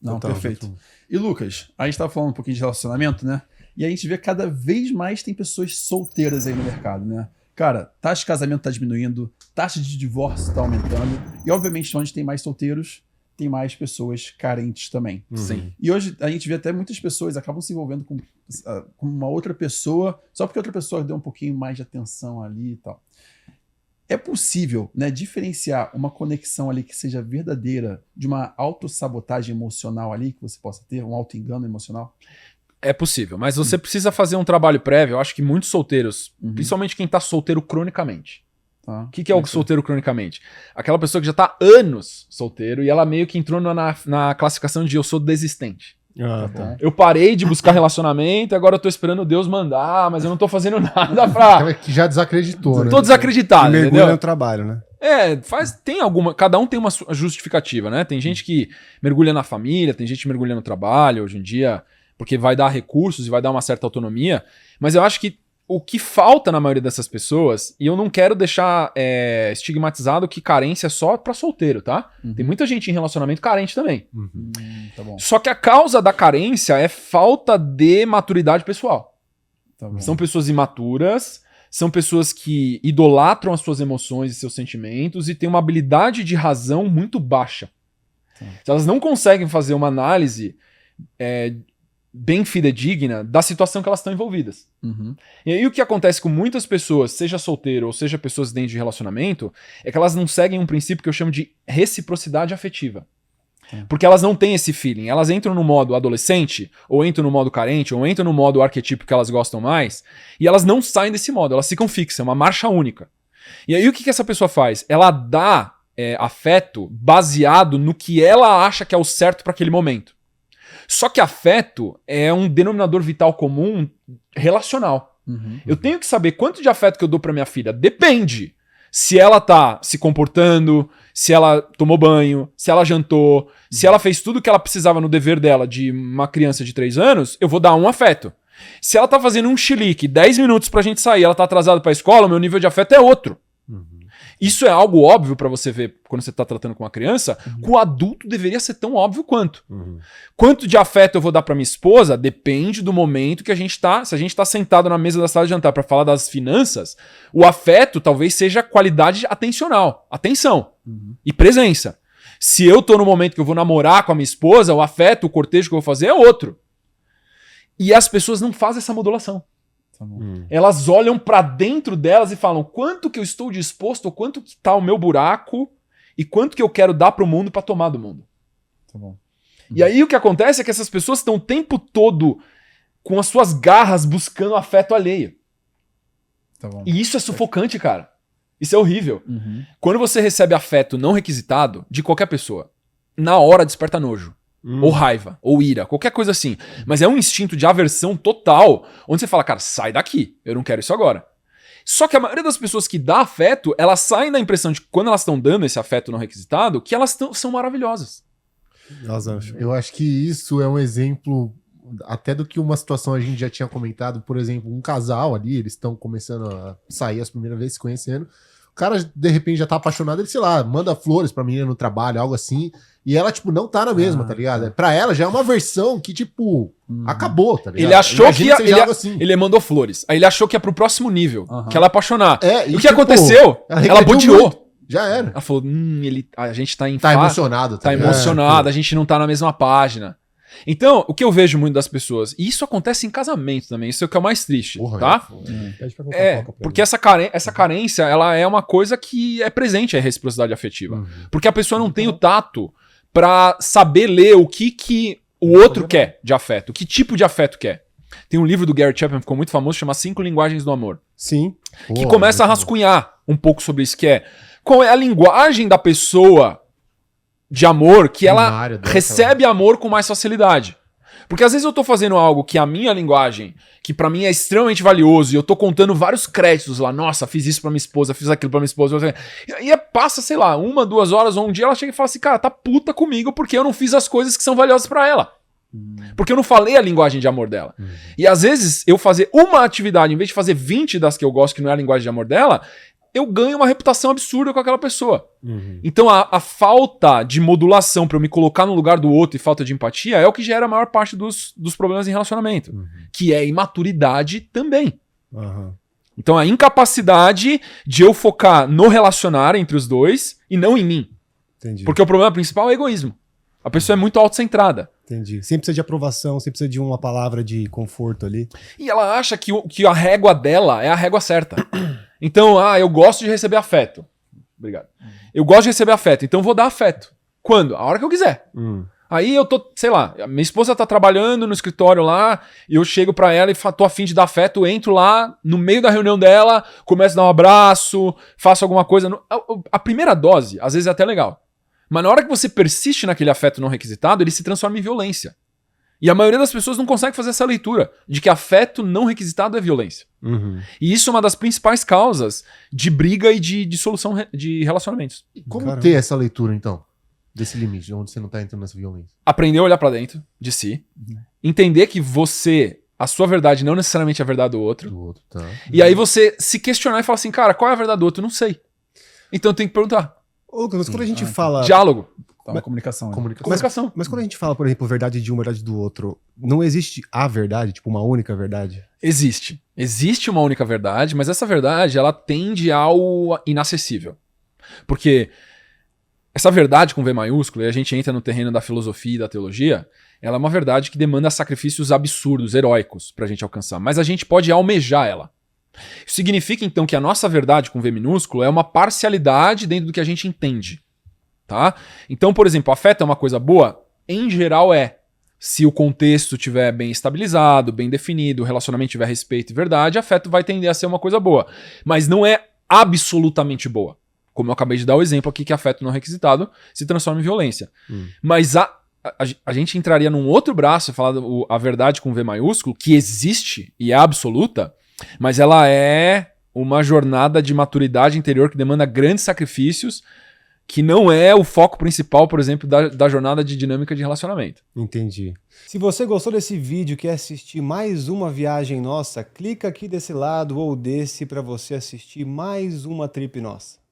Não, Total, perfeito. total. E Lucas, a gente tava falando um pouquinho de relacionamento, né? E a gente vê cada vez mais tem pessoas solteiras aí no mercado, né? Cara, taxa de casamento tá diminuindo, taxa de divórcio tá aumentando. E obviamente onde tem mais solteiros, tem mais pessoas carentes também. Sim. E hoje a gente vê até muitas pessoas acabam se envolvendo com uma outra pessoa, só porque outra pessoa deu um pouquinho mais de atenção ali e tal. É possível, né, diferenciar uma conexão ali que seja verdadeira de uma autossabotagem emocional ali que você possa ter, um auto-engano emocional? É possível, mas você precisa fazer um trabalho prévio. Eu acho que muitos solteiros, principalmente quem tá solteiro cronicamente. Tá. O que é o solteiro cronicamente? Aquela pessoa que já tá anos solteiro e ela meio que entrou na classificação de eu sou desistente. Ah, tá. Eu parei de buscar relacionamento, agora eu tô esperando Deus mandar, mas eu não tô fazendo nada pra... Que já desacreditou, né? Tô desacreditado, Mergulha entendeu? no trabalho, né? Tem alguma... Cada um tem uma justificativa, né? Tem gente que mergulha na família, tem gente que mergulha no trabalho, hoje em dia, porque vai dar recursos e vai dar uma certa autonomia, mas eu acho que o que falta na maioria dessas pessoas, e eu não quero deixar estigmatizado que carência é só pra solteiro, tá? Tem muita gente em relacionamento carente também. Tá bom. Só que a causa da carência é falta de maturidade pessoal. Tá bom. São pessoas imaturas, são pessoas que idolatram as suas emoções e seus sentimentos e têm uma habilidade de razão muito baixa. Se elas não conseguem fazer uma análise bem fidedigna da situação que elas estão envolvidas. E aí o que acontece com muitas pessoas, seja solteiro ou seja pessoas dentro de relacionamento, é que elas não seguem um princípio que eu chamo de reciprocidade afetiva. Porque elas não têm esse feeling. Elas entram no modo adolescente, ou entram no modo carente, ou entram no modo arquetípico que elas gostam mais, e elas não saem desse modo, elas ficam fixas, é uma marcha única. E aí o que essa pessoa faz? Ela dá afeto baseado no que ela acha que é o certo para aquele momento. Só que afeto é um denominador vital comum relacional. Eu tenho que saber quanto de afeto que eu dou pra minha filha. Depende. Se ela tá se comportando, se ela tomou banho, se ela jantou, se ela fez tudo o que ela precisava no dever dela de uma criança de 3 anos, eu vou dar um afeto. Se ela tá fazendo um chilique, 10 minutos pra gente sair, ela tá atrasada pra escola, o meu nível de afeto é outro. Isso é algo óbvio pra você ver quando você tá tratando com uma criança, com o adulto deveria ser tão óbvio quanto. Quanto de afeto eu vou dar pra minha esposa depende do momento que a gente tá. Se a gente tá sentado na mesa da sala de jantar pra falar das finanças, o afeto talvez seja qualidade atencional, atenção e presença. Se eu tô no momento que eu vou namorar com a minha esposa, o afeto, o cortejo que eu vou fazer é outro. E as pessoas não fazem essa modulação. Elas olham pra dentro delas e falam quanto que eu estou disposto, ou quanto que tá o meu buraco e quanto que eu quero dar pro mundo pra tomar do mundo. Tá bom. E aí o que acontece é que essas pessoas estão o tempo todo com as suas garras buscando afeto alheio. Tá bom. E isso é sufocante, cara. Isso é horrível. Quando você recebe afeto não requisitado de qualquer pessoa, na hora desperta nojo. Ou raiva, ou ira, qualquer coisa assim. Mas é um instinto de aversão total, onde você fala, cara, sai daqui, eu não quero isso agora. Só que a maioria das pessoas que dá afeto, elas saem da impressão de que quando elas estão dando esse afeto não requisitado, que elas são maravilhosas. Eu acho que isso é um exemplo até do que uma situação a gente já tinha comentado, por exemplo, um casal ali, eles estão começando a sair as primeiras vezes se conhecendo, o cara de repente já tá apaixonado, ele, sei lá, manda flores pra menina no trabalho, algo assim, e ela, tipo, não tá na mesma, tá ligado? Pra ela já é uma versão que, tipo, acabou, tá ligado? Ele achou Imagina que seja algo assim. ele mandou flores, aí ele achou que ia pro próximo nível, que ela ia apaixonar. E o que tipo, aconteceu? Ela regrediu boteou. muito. Já era. Ela falou, a gente tá em Tá emocionado. tá ligado? emocionado, a gente não tá na mesma página. Então, o que eu vejo muito das pessoas, e isso acontece em casamento também, isso é o que é o mais triste, Porra, tá? Pede pra colocar coca pra Porque essa carência, ela é uma coisa que é presente, a reciprocidade afetiva. Porque a pessoa não tem o tato pra saber ler o que o outro quer de afeto, que tipo de afeto quer. Tem um livro do Gary Chapman que ficou muito famoso, chama 5 Linguagens do Amor. Sim. Que começa a rascunhar um pouco sobre isso, que é qual é a linguagem da pessoa de amor que ela recebe amor com mais facilidade. Porque às vezes eu tô fazendo algo que a minha linguagem, que pra mim é extremamente valioso, e eu tô contando vários créditos lá, nossa, fiz isso pra minha esposa, fiz aquilo pra minha esposa, e passa, sei lá, 1, 2 horas ou um dia, ela chega e fala assim, cara, tá puta comigo porque eu não fiz as coisas que são valiosas pra ela. Porque eu não falei a linguagem de amor dela. E às vezes eu fazer uma atividade, em vez de fazer 20 das que eu gosto, que não é a linguagem de amor dela, eu ganho uma reputação absurda com aquela pessoa. Uhum. Então a falta de modulação para eu me colocar no lugar do outro e falta de empatia é o que gera a maior parte dos problemas em relacionamento, que é imaturidade também. Aham. Então a incapacidade de eu focar no relacionar entre os dois e não em mim. Entendi. Porque o problema principal é o egoísmo. A pessoa é muito autocentrada. Entendi. Sempre precisa de aprovação, sempre precisa de uma palavra de conforto ali. E ela acha que a régua dela é a régua certa. Então, eu gosto de receber afeto. Obrigado. Eu gosto de receber afeto, então vou dar afeto. Quando? A hora que eu quiser. Aí eu tô, sei lá, minha esposa tá trabalhando no escritório lá, e eu chego pra ela e tô afim de dar afeto, entro lá, no meio da reunião dela, começo a dar um abraço, faço alguma coisa. A primeira dose, às vezes é até legal. Mas na hora que você persiste naquele afeto não requisitado, ele se transforma em violência. E a maioria das pessoas não consegue fazer essa leitura de que afeto não requisitado é violência. E isso é uma das principais causas de briga e de dissolução de relacionamentos. Como Caramba. ter essa leitura, então? Desse limite, onde você não tá entrando nessa violência? Aprender a olhar pra dentro de si. Entender que a sua verdade não necessariamente é a verdade do outro. Do outro, tá. E aí você se questionar e falar assim, cara, qual é a verdade do outro? Eu não sei. Então eu tenho que perguntar. Ô, Lucas, mas quando a gente fala... Diálogo. Tá uma comunicação. Né? Comunicação. Mas quando a gente fala, por exemplo, verdade de um, verdade do outro, não existe a verdade, tipo uma única verdade? Existe. Existe uma única verdade, mas essa verdade, ela tende ao inacessível. Porque essa verdade com V maiúsculo, e a gente entra no terreno da filosofia e da teologia, ela é uma verdade que demanda sacrifícios absurdos, heróicos, pra gente alcançar. Mas a gente pode almejar ela. Isso significa, então, que a nossa verdade com V minúsculo é uma parcialidade dentro do que a gente entende. Tá? Então, por exemplo, afeto é uma coisa boa? Em geral é. Se o contexto estiver bem estabilizado, bem definido, o relacionamento tiver respeito e verdade, afeto vai tender a ser uma coisa boa. Mas não é absolutamente boa. Como eu acabei de dar o exemplo aqui, que afeto não requisitado se transforma em violência. Mas a gente entraria num outro braço, falar a verdade com V maiúsculo, que existe e é absoluta, mas ela é uma jornada de maturidade interior que demanda grandes sacrifícios, que não é o foco principal, por exemplo, da jornada de dinâmica de relacionamento. Entendi. Se você gostou desse vídeo e quer assistir mais uma viagem nossa, clica aqui desse lado ou desse para você assistir mais uma trip nossa.